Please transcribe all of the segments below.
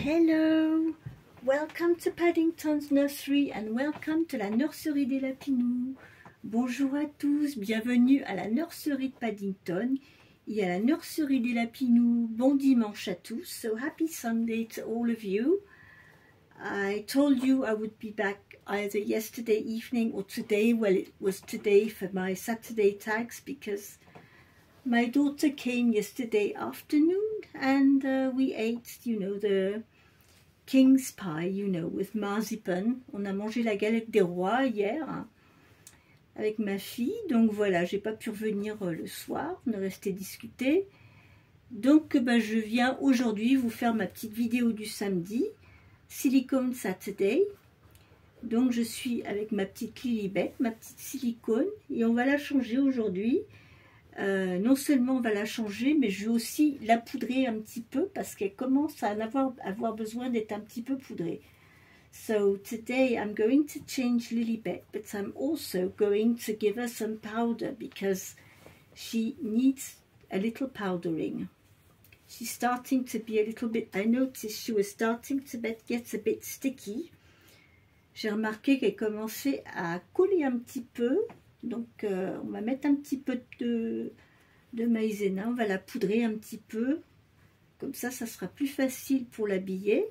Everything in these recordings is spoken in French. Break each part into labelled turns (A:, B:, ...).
A: Hello, welcome to Paddington's Nursery and welcome to la nurserie des Lapinous. Bonjour à tous, bienvenue à la nurserie de Paddington et à la nurserie des Lapinous. Bon dimanche à tous, so happy Sunday to all of you. I told you I would be back either yesterday evening or today. Well, it was today for my Saturday tags because my daughter came yesterday afternoon and we ate, you know, the king's pie, you know, with marzipan. On a mangé la galette des rois hier hein, avec ma fille. Donc voilà, j'ai pas pu revenir le soir, on est resté discuter. Donc je viens aujourd'hui vous faire ma petite vidéo du samedi, Silicone Saturday. Donc je suis avec ma petite Lilibet, ma petite silicone, et on va la changer aujourd'hui. Non seulement on va la changer, mais je vais aussi la poudrer un petit peu parce qu'elle commence à avoir besoin d'être un petit peu poudrée. So today I'm going to change Lilibet, but I'm also going to give her some powder because she needs a little powdering. She's starting to be a little bit, I noticed she was starting to get a bit sticky. J'ai remarqué qu'elle commençait à coller un petit peu. Donc on va mettre un petit peu de maïzena, on va la poudrer un petit peu, comme ça sera plus facile pour l'habiller.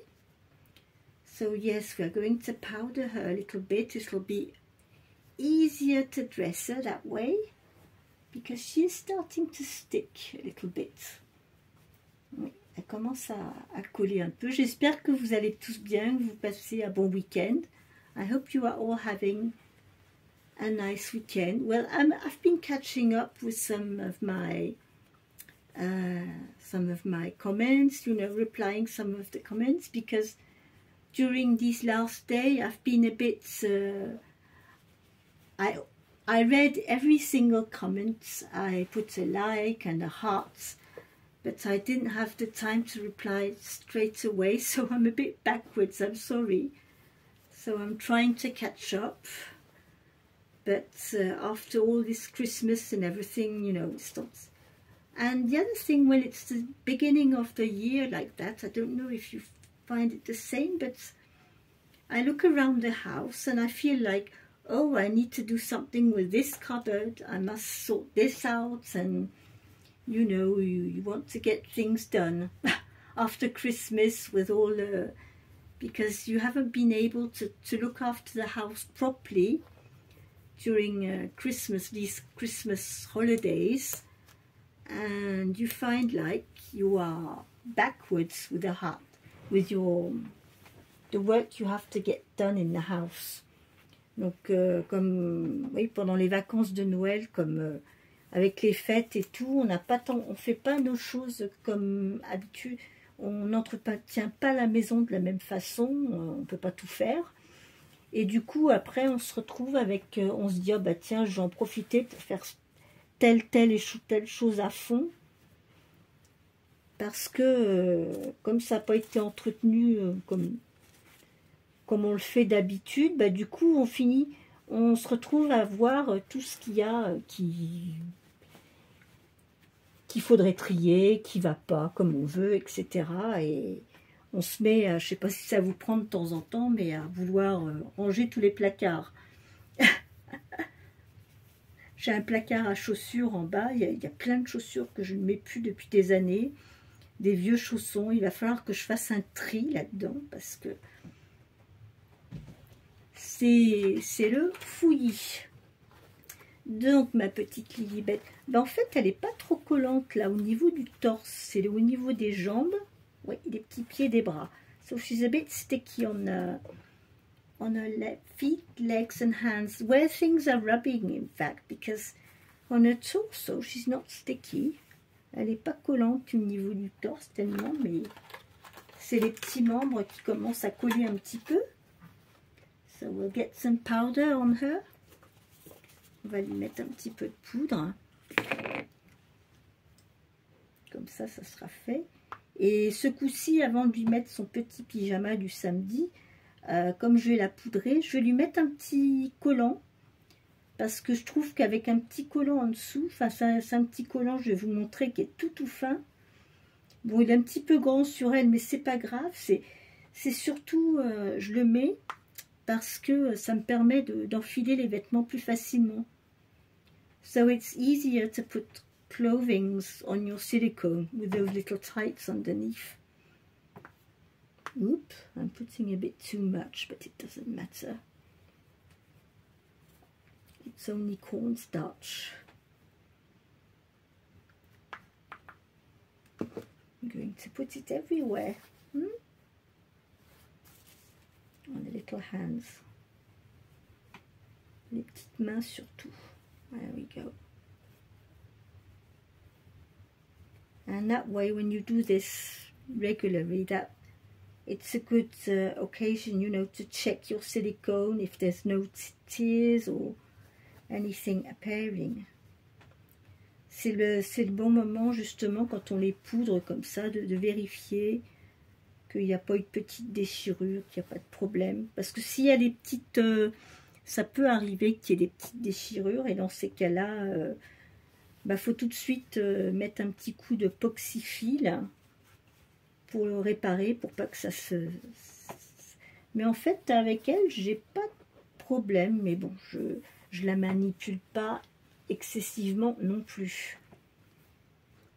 A: So yes, we are going to powder her a little bit. It will be easier to dress her that way, because she is starting to stick a little bit. Oui, elle commence à coller un peu. J'espère que vous allez tous bien, que vous passez un bon week-end. I hope you are all having a nice weekend. Well, I've been catching up with some of my comments, you know, replying some of the comments, because during these last day I've been a bit I read every single comment. I put a like and a heart, but I didn't have the time to reply straight away, so I'm a bit backwards, I'm sorry. So I'm trying to catch up. But after all this Christmas and everything, you know, it stops. And the other thing, well, it's the beginning of the year like that. I don't know if you find it the same, but I look around the house and I feel like, oh, I need to do something with this cupboard. I must sort this out. And, you know, you want to get things done after Christmas with all the... because you haven't been able to look after the house properly during Christmas, these Christmas holidays, and you find like you are backwards with with the work you have to get done in the house. Donc comme oui, pendant les vacances de Noël, comme avec les fêtes et tout, on fait pas nos choses comme habitude, on n'entretient pas la maison de la même façon, on peut pas tout faire. Et du coup, après, on se retrouve avec... on se dit, oh, bah tiens, je vais en profiter pour faire telle chose à fond. Parce que, comme ça n'a pas été entretenu comme on le fait d'habitude, bah, du coup, on se retrouve à voir tout ce qu'il y a qu'il faudrait trier, qui ne va pas comme on veut, etc. Et on se met, je ne sais pas si ça vous prend de temps en temps, mais à vouloir ranger tous les placards. J'ai un placard à chaussures en bas, il y a plein de chaussures que je ne mets plus depuis des années, des vieux chaussons. Il va falloir que je fasse un tri là-dedans, parce que c'est le fouillis. Donc ma petite Lilibet, ben, en fait elle n'est pas trop collante là au niveau du torse, c'est au niveau des jambes. Oui, des petits pieds, des bras. So she's a bit sticky on her feet, legs and hands, where things are rubbing in fact, because on her torso she's not sticky. Elle n'est pas collante au niveau du torse tellement, mais c'est les petits membres qui commencent à coller un petit peu. So we'll get some powder on her. On va lui mettre un petit peu de poudre. Comme ça sera fait. Et ce coup-ci, avant de lui mettre son petit pyjama du samedi, comme je vais la poudrer, je vais lui mettre un petit collant. Parce que je trouve qu'avec un petit collant en dessous, enfin c'est un petit collant, je vais vous montrer, qui est tout fin. Bon, il est un petit peu grand sur elle, mais c'est pas grave. C'est surtout, je le mets parce que ça me permet d'enfiler les vêtements plus facilement. So it's easier to put clothing on your silicone with those little tights underneath. Oop, I'm putting a bit too much, but it doesn't matter. It's only cornstarch. I'm going to put it everywhere. On the little hands. Les petites mains surtout. There we go. And that way, when you do this regularly, that it's a good occasion, you know, to check your silicone if there's no tears or anything appearing. C'est le bon moment, justement, quand on les poudre comme ça, de vérifier qu'il n'y a pas eu de petite déchirure, qu'il n'y a pas de problème. Parce que s'il y a des petites... ça peut arriver qu'il y ait des petites déchirures, et dans ces cas-là, faut tout de suite mettre un petit coup de poxyphile pour le réparer, pour pas que ça se... Mais en fait, avec elle, j'ai pas de problème, mais bon, je la manipule pas excessivement non plus.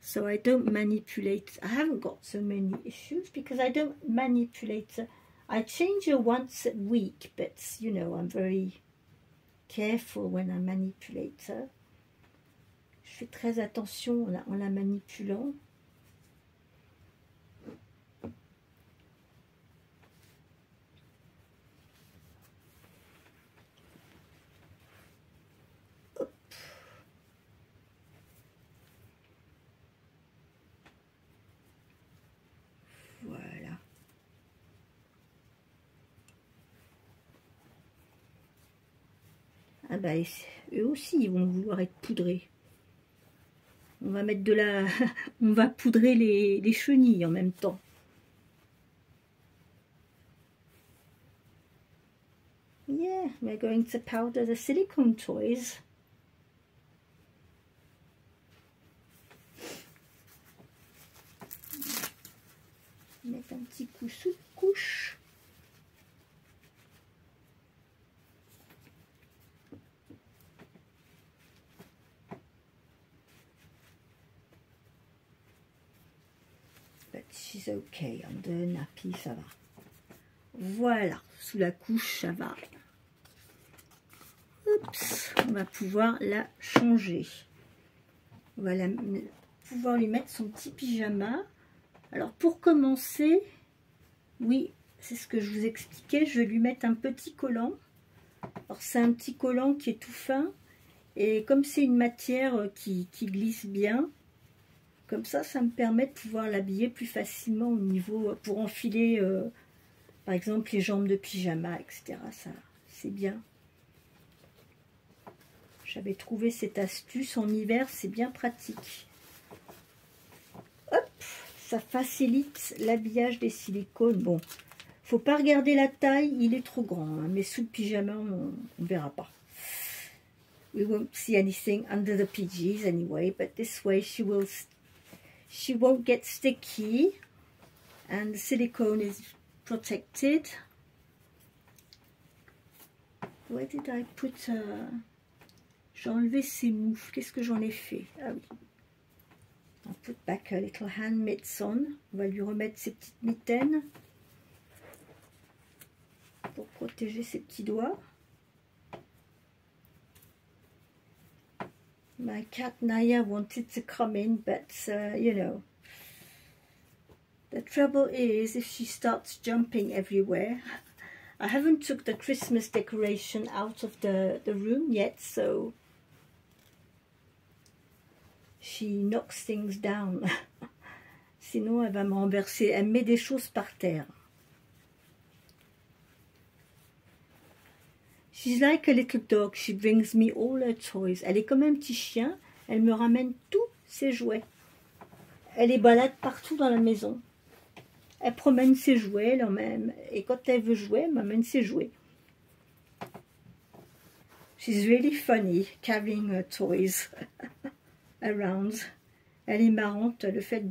A: So I don't manipulate. I haven't got so many issues because I don't manipulate. I change her once a week, but you know, I'm very careful when I manipulate her. Je fais très attention en la manipulant. Hop. Voilà. Ah bah, eux aussi, ils vont vouloir être poudrés. On va mettre de la... On va poudrer les chenilles en même temps. Yeah, we're going to powder the silicone toys. Mettre un petit coup sous couche. But she's okay, under the nappy, ça va. Voilà, sous la couche, ça va. Oups, on va pouvoir la changer. On va pouvoir lui mettre son petit pyjama. Alors pour commencer, oui, c'est ce que je vous expliquais, je vais lui mettre un petit collant. Alors c'est un petit collant qui est tout fin, et comme c'est une matière qui glisse bien, comme ça me permet de pouvoir l'habiller plus facilement au niveau, pour enfiler par exemple les jambes de pyjama, etc. Ça, c'est bien. J'avais trouvé cette astuce en hiver, c'est bien pratique. Hop, ça facilite l'habillage des silicones. Bon, faut pas regarder la taille, il est trop grand, hein, mais sous le pyjama, on verra pas. We won't see anything under the PJs anyway, but this way she won't get sticky, and the silicone is protected. Where did I put... J'ai enlevé ces moufles. Qu'est-ce que j'en ai fait? Ah oui. I'll put back her little hand mitts on. On va lui remettre ses petites mitaines pour protéger ses petits doigts. My cat Naya wanted to come in, but you know, the trouble is if she starts jumping everywhere. I haven't took the Christmas decoration out of the room yet, so she knocks things down. Sinon, elle va me renverser. Elle met des choses par terre. She's like a little dog. She brings me all her toys. Elle est comme un petit chien. Elle me ramène tous ses jouets. Elle les balade partout dans la maison. Elle promène ses jouets elle-même. Et quand elle veut jouer, elle m'amène ses jouets. She's really funny carrying her toys around. Elle est marrante, le fait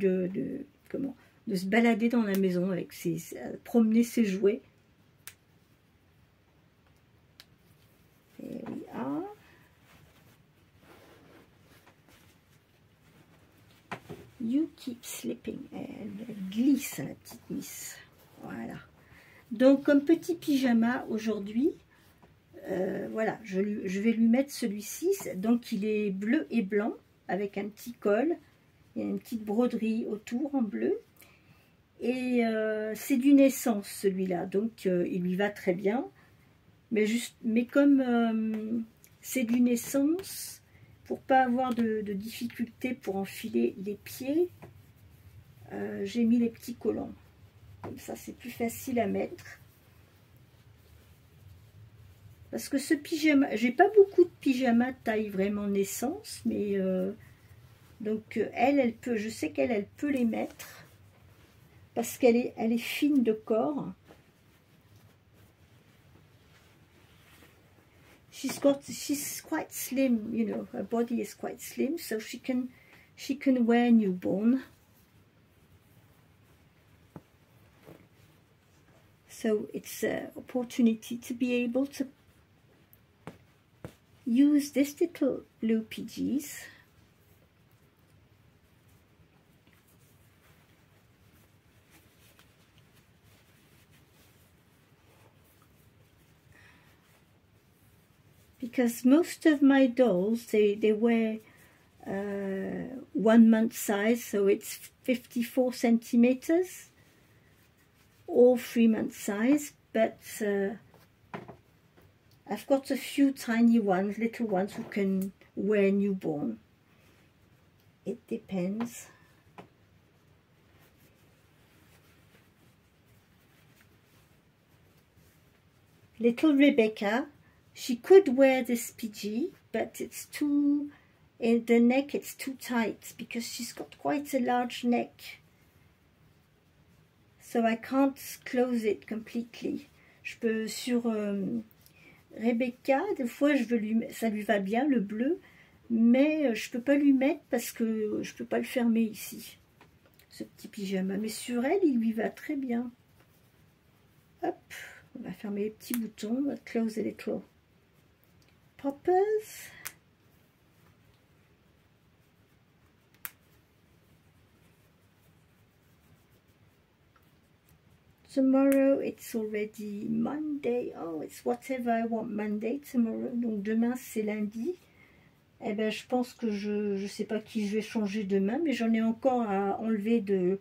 A: comment. de se balader dans la maison avec promener ses jouets. There we are. You keep slipping. Elle glisse, la petite Miss. Voilà. Donc, comme petit pyjama aujourd'hui, voilà, je vais lui mettre celui-ci. Donc, il est bleu et blanc avec un petit col. Il y a une petite broderie autour en bleu. Et c'est du naissance celui-là. Donc, il lui va très bien. Mais comme c'est du naissance, pour pas avoir de difficulté pour enfiler les pieds, j'ai mis les petits collants. Comme ça, c'est plus facile à mettre. Parce que ce pyjama, j'ai pas beaucoup de pyjama taille vraiment naissance, mais donc elle peut, je sais qu'elle peut les mettre parce qu'elle est fine de corps. She's quite slim, you know. Her body is quite slim, so she can wear newborn. So it's an opportunity to be able to use this little blue PGs. Because most of my dolls, they wear 1 month size, so it's 54 centimeters, or 3 month size, but I've got a few tiny ones, little ones who can wear newborn. It depends. Little Rebecca, she could wear this PG, but it's too, in the neck it's too tight because she's got quite a large neck. So I can't close it completely. Je peux sur Rebecca, des fois ça lui va bien le bleu, mais je peux pas lui mettre parce que je peux pas le fermer ici, ce petit pyjama. Mais sur elle, il lui va très bien. Hop, on va fermer les petits boutons, on va close the little poppers. Tomorrow it's already Monday. Oh, it's whatever I want Monday tomorrow. Donc demain c'est lundi. Eh ben je pense que je sais pas qui je vais changer demain, mais j'en ai encore à enlever de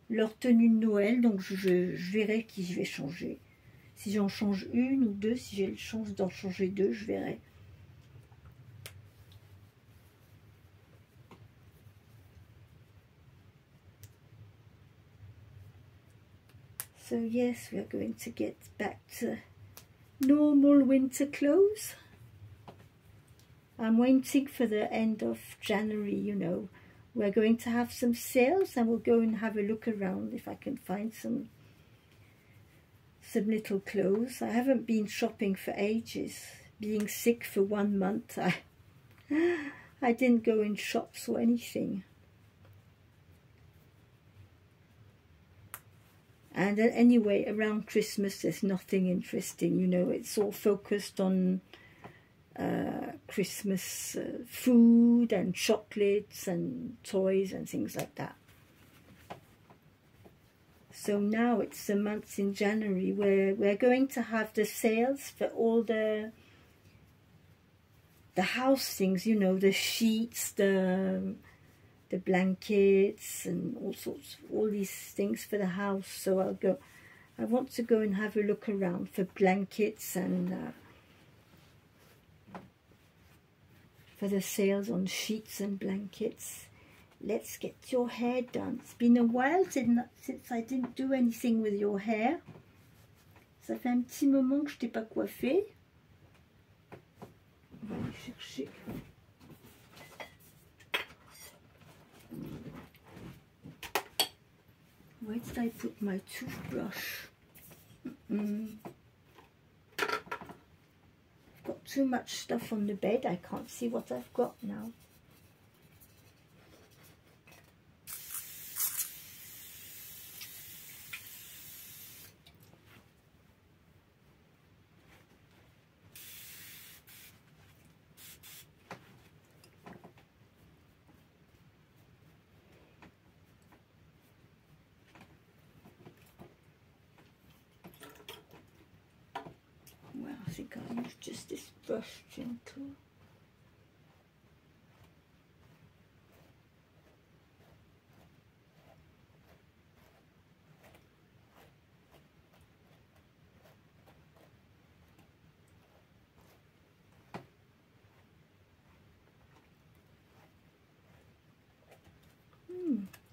A: leur tenue de Noël, donc je verrai qui je vais changer. Si j'en change une ou deux, si j'ai la chance d'en changer deux, je verrai. So yes, we are going to get back to normal winter clothes. I'm waiting for the end of January, you know. We're going to have some sales and we'll go and have a look around if I can find some little clothes. I haven't been shopping for ages. Being sick for 1 month, I didn't go in shops or anything. And anyway, around Christmas there's nothing interesting, you know. It's all focused on Christmas food and chocolates and toys and things like that. So now it's the month in January where we're going to have the sales for all the house things, you know, the sheets, the blankets and all sorts, all these things for the house. So I want to go and have a look around for blankets and for the sales on sheets and blankets. Let's get your hair done. It's been a while since I didn't do anything with your hair. Ça fait un petit moment que je t'ai pas coiffé. On va aller chercher. Where did I put my toothbrush? I've got too much stuff on the bed. I can't see what I've got now. think I'll use just this brush gentle.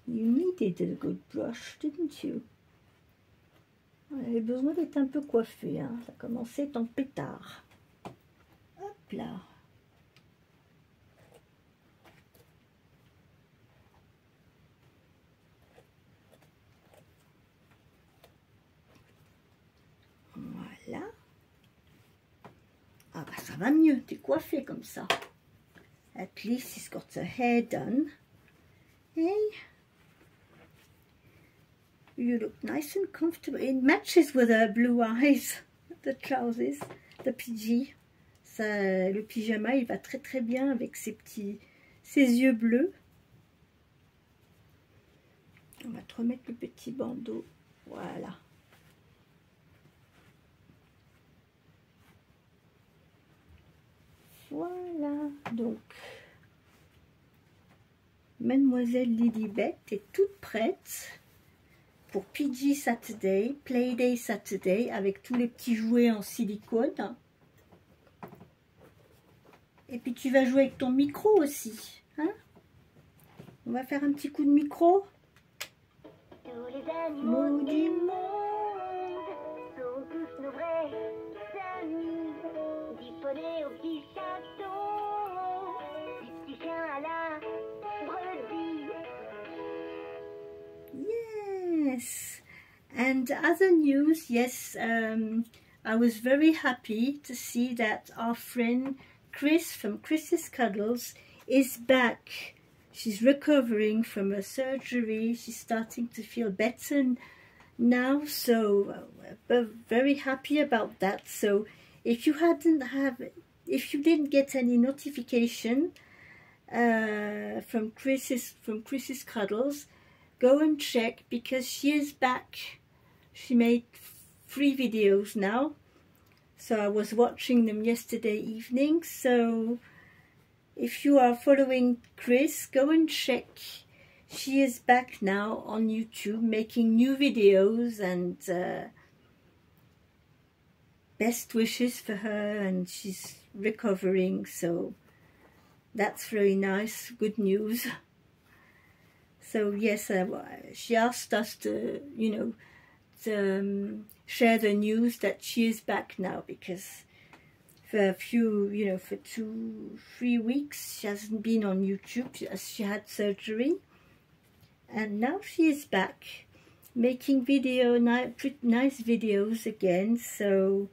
A: You needed a good brush, didn't you? Elle avait besoin d'être un peu coiffée, hein. Ça commençait en pétard. Hop là. Voilà. Ah bah ça va mieux, t'es coiffée comme ça. At least she's got her hair done. Hey. You look nice and comfortable. It matches with her blue eyes, the trousers, the PG. Ça, le pyjama, il va très très bien avec ses yeux bleus. On va te remettre le petit bandeau. Voilà. Voilà. Donc, Mademoiselle Lilibet est toute prête pour PG Saturday, Playday Saturday, avec tous les petits jouets en silicone. Et puis tu vas jouer avec ton micro aussi. Hein? On va faire un petit coup de micro.
B: Tous les animaux du monde sont tous nos vrais amis. Du poney au petit château, du petit chien à la brebis.
A: Yes. And other news, yes, I was very happy to see that our friend Chris from Chris's Cuddles is back. She's recovering from her surgery. She's starting to feel better now, so very happy about that. So if you didn't get any notification from Chris's Cuddles, go and check, because she is back. She made 3 videos now, so I was watching them yesterday evening. So if you are following Chris, go and check. She is back now on YouTube making new videos, and best wishes for her, and she's recovering, so that's very nice, good news. So yes, she asked us to, share the news that she is back now, because for a few, for 2-3 weeks she hasn't been on YouTube as she had surgery, and now she is back making nice videos again. So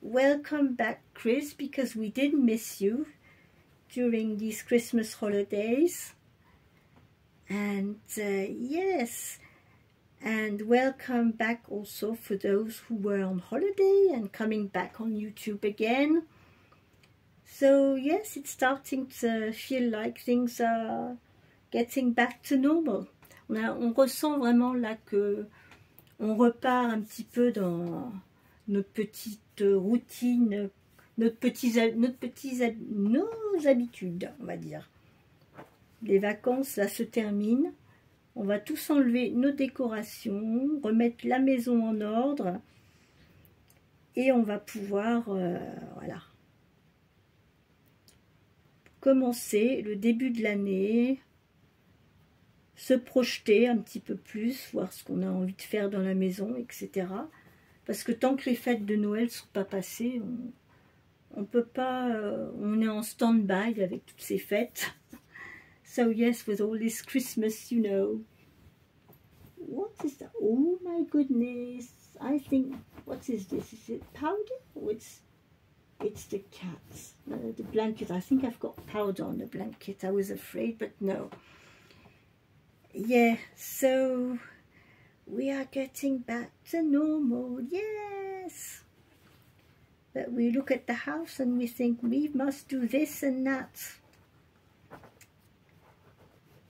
A: welcome back, Chris, because we did miss you during these Christmas holidays. And yes, and welcome back also for those who were on holiday and coming back on YouTube again. So yes, it's starting to feel like things are getting back to normal. On ressent vraiment là que on repart un petit peu dans notre petite routine, nos habitudes, on va dire. Les vacances là se terminent, on va tous enlever nos décorations, remettre la maison en ordre, et on va pouvoir voilà, commencer le début de l'année, se projeter un petit peu plus, voir ce qu'on a envie de faire dans la maison, etc. Parce que tant que les fêtes de Noël ne sont pas passées, on peut pas, on est en stand-by avec toutes ces fêtes. So yes, with all this Christmas, what is that? Oh my goodness! I think, what is this? Is it powder? Or it's the cats. The blanket. I think I've got powder on the blanket. I was afraid, but no. Yeah. So we are getting back to normal. Yes. But we look at the house and we think we must do this and that.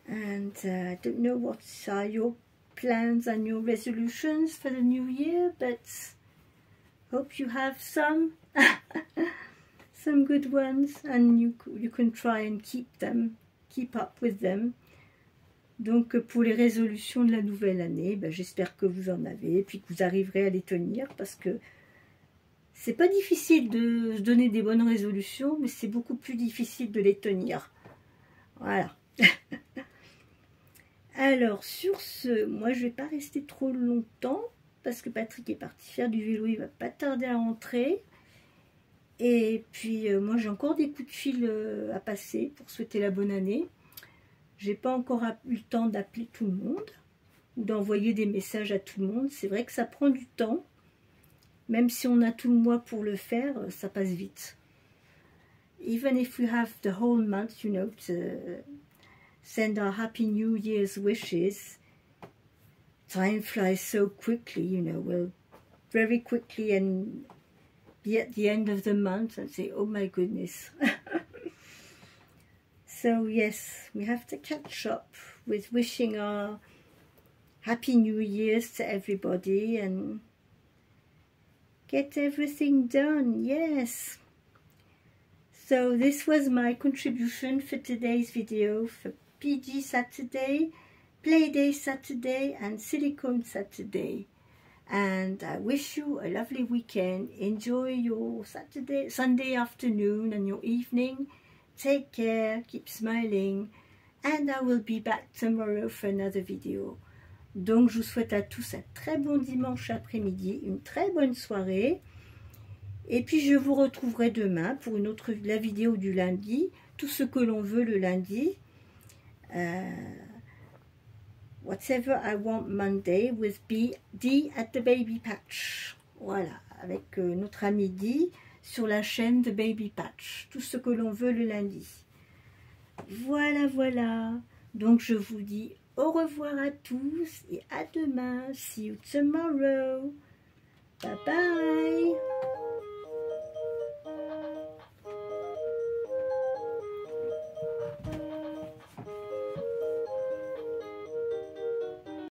A: And I don't know what are your plans and your resolutions for the new year, but hope you have some Some good ones, and you can try and keep up with them. Donc pour les résolutions de la nouvelle année, ben, j'espère que vous en avez et puis que vous arriverez à les tenir, parce que c'est pas difficile de se donner des bonnes résolutions, mais c'est beaucoup plus difficile de les tenir. Voilà. Alors sur ce, moi je vais pas rester trop longtemps parce que Patrick est parti faire du vélo, il va pas tarder à rentrer. Et puis moi j'ai encore des coups de fil à passer pour souhaiter la bonne année. J'ai pas encore eu le temps d'appeler tout le monde ou d'envoyer des messages à tout le monde. C'est vrai que ça prend du temps. Même si on a tout le mois pour le faire, ça passe vite. Even if we have the whole month, you know, to send our Happy New Year's wishes, time flies so quickly, you know, we'll very quickly and be at the end of the month and say, oh my goodness. So yes, we have to catch up with wishing our Happy New Year's to everybody and get everything done, yes. So this was my contribution for today's video for PG Saturday, Playday Saturday and Silicone Saturday. And I wish you a lovely weekend. Enjoy your Sunday afternoon and your evening. Take care, keep smiling, and I will be back tomorrow for another video. Donc je vous souhaite à tous un très bon dimanche après-midi, une très bonne soirée. Et puis je vous retrouverai demain pour la vidéo du lundi, tout ce que l'on veut le lundi. Whatever I Want Monday with Dee at the Baby Patch. Voilà, avec notre ami Dee sur la chaîne de Baby Patch. Tout ce que l'on veut le lundi. Voilà, voilà. Donc je vous dis au revoir à tous et à demain. See you tomorrow. Bye bye.